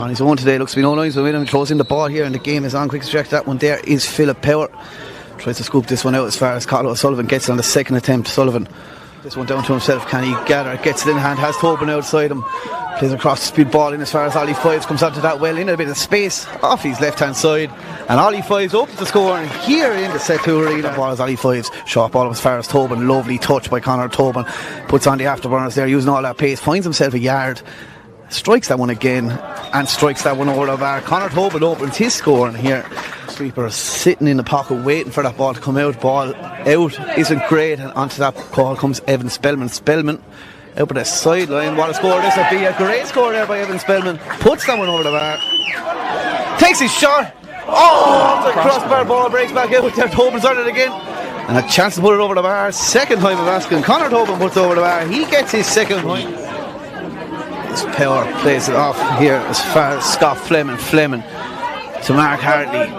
On his own today, looks to be no lines with him. Throws in the ball here, and the game is on. Quick stretch. That one there is Philip Power. Tries to scoop this one out as far as Colin O'Sullivan gets it on the second attempt. Sullivan, this one down to himself. Can he gather? Gets it in hand. Has Tobin outside him. Plays across the speed ball in as far as Ollie Fives comes onto that well in a bit of space off his left hand side, and Ollie Fives opens the score, and here in the set two arena ball is Ollie Fives. Short ball as far as Tobin. Lovely touch by Conor Tobin. Puts on the afterburners there, using all that pace. Finds himself a yard. Strikes that one again and strikes that one over the bar. Conor Tobin opens his score, and here Sweeper sitting in the pocket waiting for that ball to come out. Ball out isn't great, and onto that call comes Evan Spellman. Spellman out by the sideline. What a score this would be. A great score there by Evan Spellman. Puts that one over the bar. Takes his shot. Oh, the crossbar ball breaks back out. Tobin's on it again. And a chance to put it over the bar. Second time of asking. Conor Tobin puts it over the bar. He gets his second point. His Power plays it off here as far as Scott Fleming. Fleming to Mark Hartley.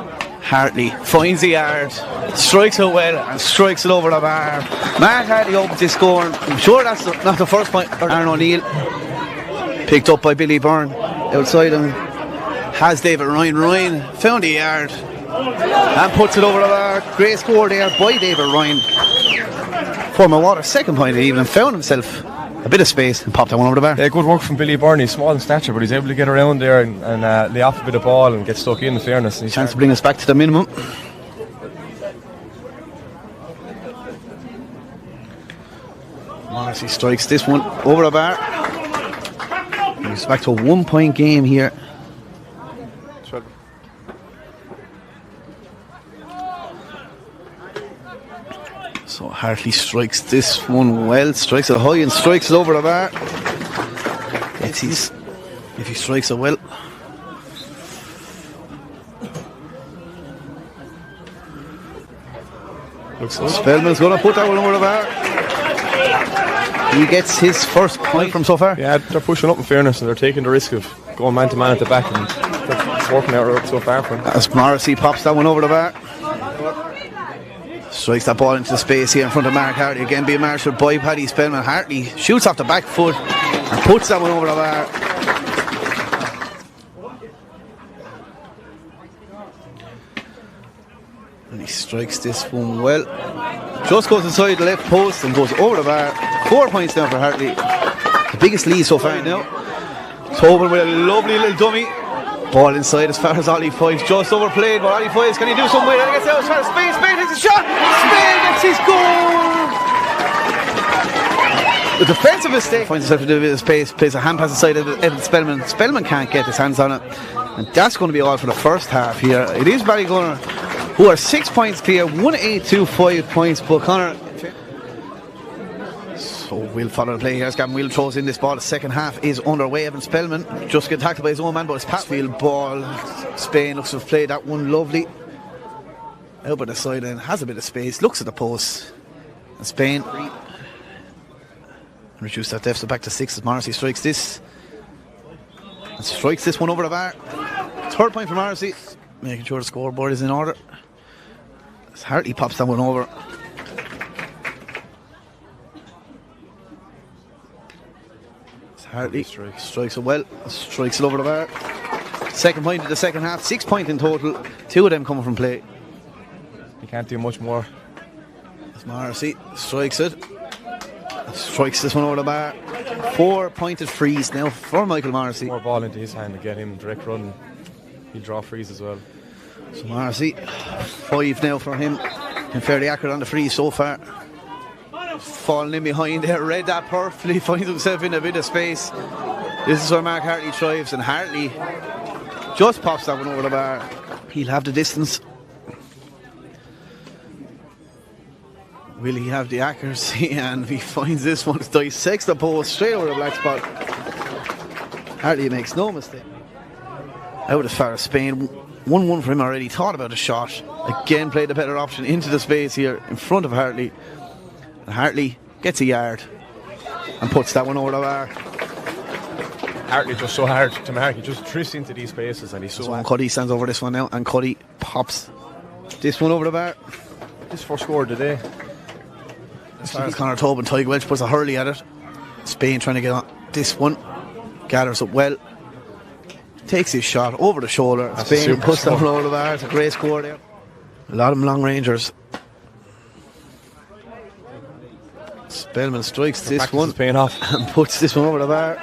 Hartley finds the yard, strikes it well, and strikes it over the bar. Mark Hartley opens his score. I'm sure that's not the first point. Aaron O'Neill picked up by Billy Byrne outside him. Has David Ryan. Ryan found the yard and puts it over the bar. Great score there by David Ryan. Fourmilewater second point of the evening. Found himself a bit of space and popped that one over the bar. Yeah, good work from Billy Byrne. He's small in stature, but he's able to get around there and lay off a bit of ball and get stuck in fairness. And chance to bring us back to the minimum. Morrissey strikes this one over the bar. He's back to a 1 point game here. So Hartley strikes this one well, strikes it high and strikes it over the bar. If he strikes it well. Spellman's going to put that one over the bar. He gets his first point from so far. Yeah, they're pushing up in fairness, and they're taking the risk of going man to man at the back, and it's working out so far for them. As Morrissey pops that one over the bar. Strikes that ball into the space here in front of Mark Hartley. Again being marshalled by Paddy Spellman. Hartley shoots off the back foot and puts that one over the bar. And he strikes this one well. Just goes inside the left post and goes over the bar. 4 points now for Hartley. The biggest lead so far now. Tobin with a lovely little dummy. Ball inside as far as Ollie Fives, just overplayed, but Ollie Fives, can he do something with it? He gets out as far as Spain. Spain takes a shot. Spain gets his goal. The defensive mistake. Finds himself to do a bit of space, plays a hand pass inside of Evan Spellman. Spellman can't get his hands on it, and that's going to be all for the first half here. It is Ballygunner who are 6 points clear, 1-8-2-5 points, but Conor. So we'll follow the play here as Gavin Wheel throws in this ball. The second half is underway. Evan Spellman just getting tackled by his own man, but it's Patfield ball. Spain looks to have played that one lovely. Out by the side end, has a bit of space, looks at the post. And Spain reduce that deficit back to 6 as Morrissey strikes this. And strikes this one over the bar. Third point for Morrissey. Making sure the scoreboard is in order. As Hartley pops that one over. Hartley strikes it well, strikes it over the bar. Second point of the second half, 6 points in total. 2 of them coming from play. You can't do much more. As Morrissey strikes it. Strikes this one over the bar. 4 pointed frees now for Michael Morrissey. More ball into his hand to get him direct run. He'll draw frees as well. So Morrissey, 5 now for him. Been fairly accurate on the frees so far. Falling in behind there, read that perfectly, finds himself in a bit of space. This is where Mark Hartley thrives, and Hartley just pops that one over the bar. He'll have the distance. Will he have the accuracy? And he finds this one, dissects the post straight over the black spot. Hartley makes no mistake. Out as far as Spain, 1-1 for him already. Thought about a shot. Again played the better option into the space here in front of Hartley. And Hartley gets a yard and puts that one over the bar. Hartley just so hard to mark. He just drifts into these spaces, and he's so hard. Cuddy stands over this one now, and Cuddy pops this one over the bar. His first score of the day. As far as Conor Tobin, Tyke Welch puts a hurley at it. Spain trying to get on this one. Gathers up well. Takes his shot over the shoulder. Spain puts that one over the bar. It's a great score there. A lot of them long rangers. Spellman strikes this one paying off and puts this one over the bar.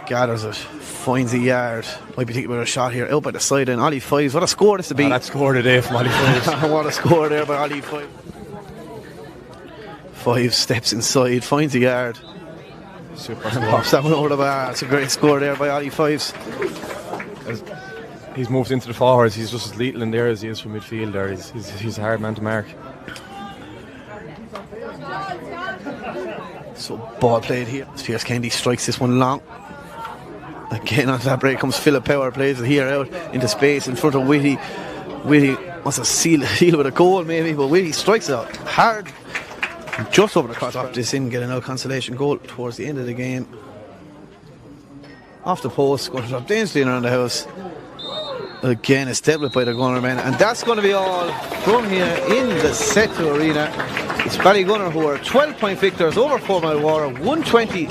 Gathers it, finds a yard. Might be thinking about a shot here out by the side. And Ollie Fives. What a score this to be! That score today from Ollie Fives. What a score there by Ollie Fives. Fives steps inside, finds a yard. Super and pops that one over the bar. It's a great score there by Ollie Fives. He's moved into the forwards. He's just as lethal in there as he is from midfield there. He's a hard man to mark. So ball played here. Fierce Kennedy strikes this one long. Again onto that break comes Philip Power, plays it here out into space in front of Whitty. Whitty wants to seal with a goal maybe, but Whitty strikes it out hard just over the cross. Drop this in, get another consolation goal towards the end of the game. Off the post, going to drop dangerously around the house. Again, it's dealt with by the Gunner men, and that's going to be all from here in the Seto Arena. It's Ballygunner who are 12-point victors over Fourmilewater, 120-11.